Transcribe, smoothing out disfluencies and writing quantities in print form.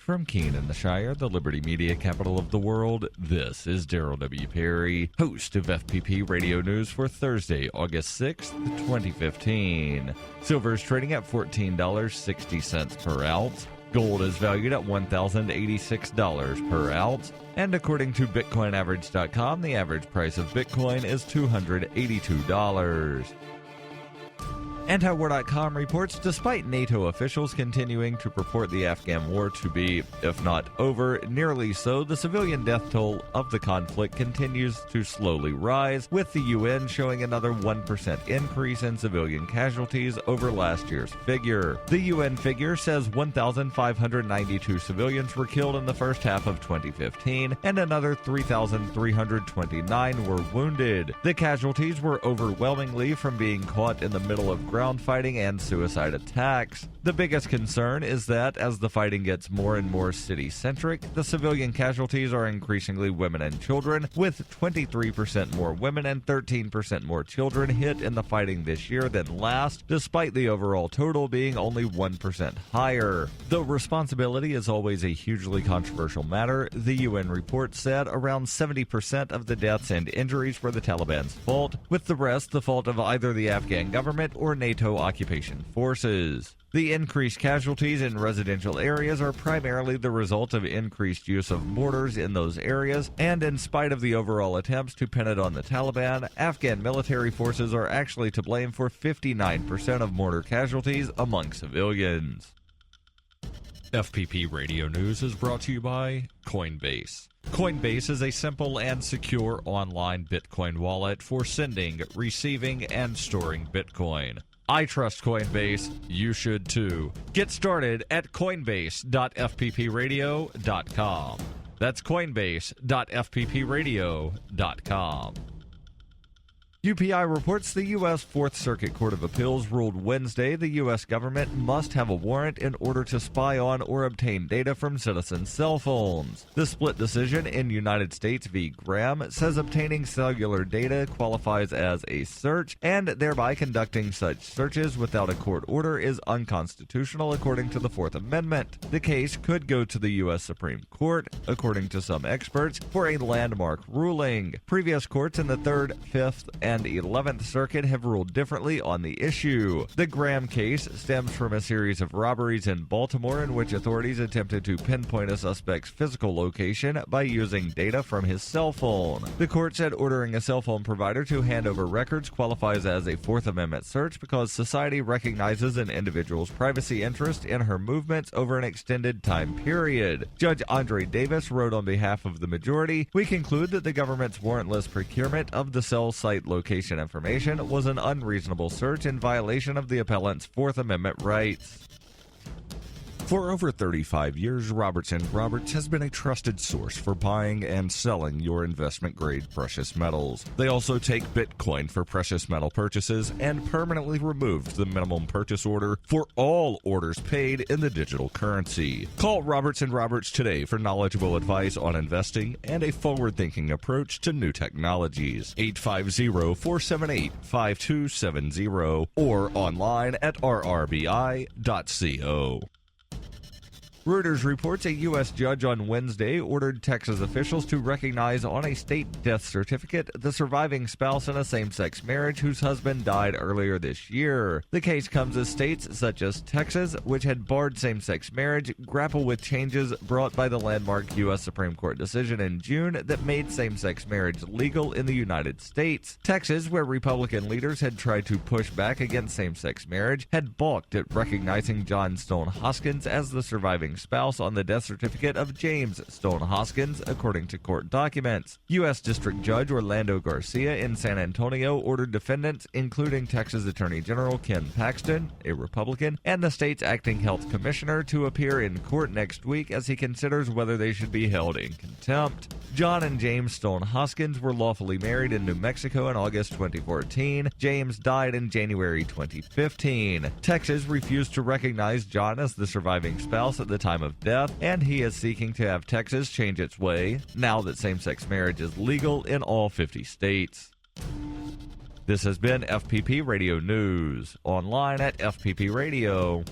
From Keene in the Shire, the Liberty Media capital of the world, this is Daryl W. Perry, host of FPP Radio News for Thursday, August 6th, 2015. Silver is trading at $14.60 per ounce. Gold is valued at $1,086 per ounce. And according to BitcoinAverage.com, the average price of Bitcoin is $282. Antiwar.com reports, despite NATO officials continuing to purport the Afghan war to be, if not over, nearly so, the civilian death toll of the conflict continues to slowly rise, with the UN showing another 1% increase in civilian casualties over last year's figure. The UN figure says 1,592 civilians were killed in the first half of 2015, and another 3,329 were wounded. The casualties were overwhelmingly from being caught in the middle of ground fighting and suicide attacks. The biggest concern is that as the fighting gets more and more city-centric, the civilian casualties are increasingly women and children, with 23% more women and 13% more children hit in the fighting this year than last, despite the overall total being only 1% higher. Though responsibility is always a hugely controversial matter, the UN report said around 70% of the deaths and injuries were the Taliban's fault, with the rest the fault of either the Afghan government or NATO occupation forces. The increased casualties in residential areas are primarily the result of increased use of mortars in those areas, and in spite of the overall attempts to pin it on the Taliban, Afghan military forces are actually to blame for 59% of mortar casualties among civilians. FPP Radio News is brought to you by Coinbase. Coinbase is a simple and secure online Bitcoin wallet for sending, receiving, and storing Bitcoin. I trust Coinbase. You should too. Get started at coinbase.fppradio.com. That's coinbase.fppradio.com. UPI reports the U.S. Fourth Circuit Court of Appeals ruled Wednesday the U.S. government must have a warrant in order to spy on or obtain data from citizens' cell phones. The split decision in United States v. Graham says obtaining cellular data qualifies as a search, and thereby conducting such searches without a court order is unconstitutional according to the Fourth Amendment. The case could go to the U.S. Supreme Court, according to some experts, for a landmark ruling. Previous courts in the 3rd, 5th, and 11th Circuit have ruled differently on the issue. The Graham case stems from a series of robberies in Baltimore in which authorities attempted to pinpoint a suspect's physical location by using data from his cell phone. The court said ordering a cell phone provider to hand over records qualifies as a Fourth Amendment search because society recognizes an individual's privacy interest in her movements over an extended time period. Judge Andre Davis wrote on behalf of the majority, "We conclude that the government's warrantless procurement of the cell site location information was an unreasonable search in violation of the appellant's Fourth Amendment rights." For over 35 years, Robertson Roberts has been a trusted source for buying and selling your investment-grade precious metals. They also take Bitcoin for precious metal purchases and permanently removed the minimum purchase order for all orders paid in the digital currency. Call Robertson Roberts today for knowledgeable advice on investing and a forward-thinking approach to new technologies. 850-478-5270 or online at rrbi.co. Reuters reports a U.S. judge on Wednesday ordered Texas officials to recognize on a state death certificate the surviving spouse in a same-sex marriage whose husband died earlier this year. The case comes as states such as Texas, which had barred same-sex marriage, grapple with changes brought by the landmark U.S. Supreme Court decision in June that made same-sex marriage legal in the United States. Texas, where Republican leaders had tried to push back against same-sex marriage, had balked at recognizing John Stone Hoskins as the surviving spouse on the death certificate of James Stone Hoskins, according to court documents. U.S. District Judge Orlando Garcia in San Antonio ordered defendants, including Texas Attorney General Ken Paxton, a Republican, and the state's acting health commissioner, to appear in court next week as he considers whether they should be held in contempt. John and James Stone Hoskins were lawfully married in New Mexico in August 2014. James died in January 2015. Texas refused to recognize John as the surviving spouse at the time of death, and he is seeking to have Texas change its way now that same-sex marriage is legal in all 50 states. This has been FPP Radio News, online at fppradio.com.